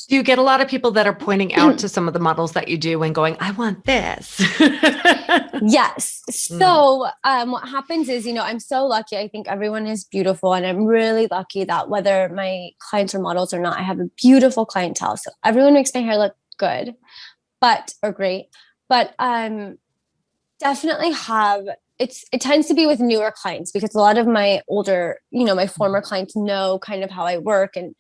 Do you get a lot of people that are pointing out to some of the models that you do and going, I want this? Yes. So what happens is, I'm so lucky. I think everyone is beautiful. And I'm really lucky that whether my clients are models or not, I have a beautiful clientele. So everyone makes my hair look good, or great. But definitely have it tends to be with newer clients because a lot of my older, my former clients know kind of how I work and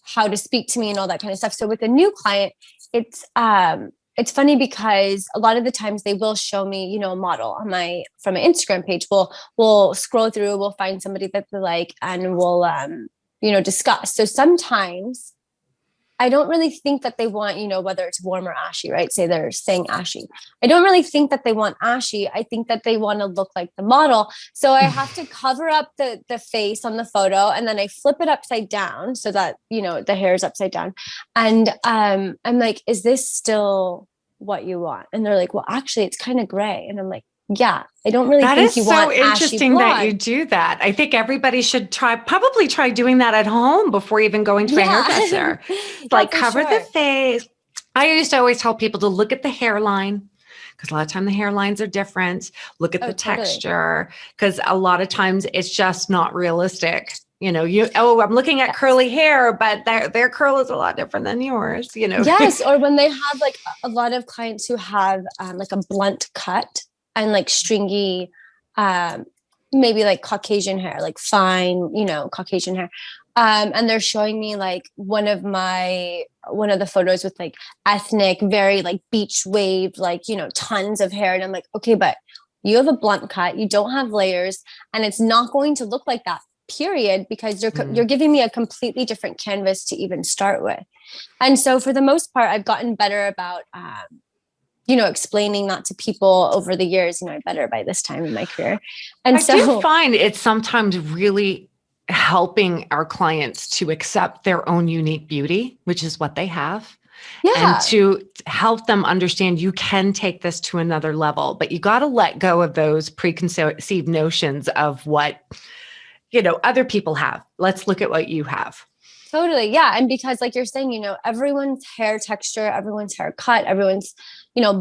how to speak to me and all that kind of stuff. So with a new client, it's funny because a lot of the times they will show me, a model from my Instagram page. We'll scroll through, we'll find somebody that they like, and we'll discuss. So sometimes I don't really think that they want, whether it's warm or ashy, right? Say they're saying ashy. I don't really think that they want ashy. I think that they want to look like the model. So I have to cover up the face on the photo, and then I flip it upside down so that, the hair is upside down. And I'm like, is this still what you want? And they're like, well, actually, it's kind of gray. And I'm like, yeah, I don't really think you want ashy blonde. That is so interesting that you do that. I think everybody should probably try doing that at home before even going to a hairdresser. Like cover the face. I used to always tell people to look at the hairline because a lot of time the hairlines are different. Look at the texture because a lot of times it's just not realistic. I'm looking at curly hair, but their curl is a lot different than yours, Yes. Or when they have like a lot of clients who have like a blunt cut and like stringy, maybe like Caucasian hair, like fine, Caucasian hair. And they're showing me like one of the photos with like ethnic, very like beach wave, like, tons of hair. And I'm like, okay, but you have a blunt cut, you don't have layers, and it's not going to look like that, period, because you're giving me a completely different canvas to even start with. And so for the most part, I've gotten better about, explaining that to people over the years, better by this time in my career. And I do find it's sometimes really helping our clients to accept their own unique beauty, which is what they have. Yeah. And to help them understand you can take this to another level, but you got to let go of those preconceived notions of what, other people have. Let's look at what you have. Totally. Yeah. And because like you're saying, everyone's hair texture, everyone's hair cut, everyone's,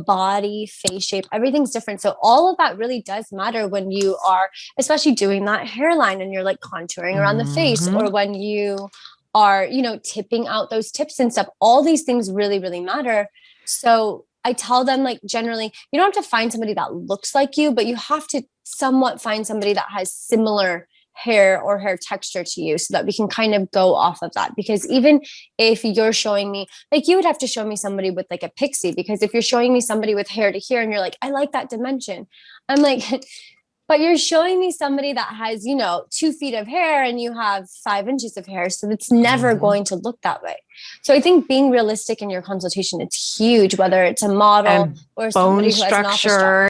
body, face shape, everything's different. So all of that really does matter when you are, especially doing that hairline and you're like contouring around the face, or when you are, tipping out those tips and stuff. All these things really, really matter. So I tell them, like, generally, you don't have to find somebody that looks like you, but you have to somewhat find somebody that has similar hair or hair texture to you so that we can kind of go off of that. Because even if you're showing me, like, you would have to show me somebody with like a pixie, because if you're showing me somebody with hair to here and you're like, I like that dimension, I'm like, but you're showing me somebody that has, 2 feet of hair and you have 5 inches of hair. So it's never going to look that way. So I think being realistic in your consultation, it's huge, whether it's a model or somebody who has an office job.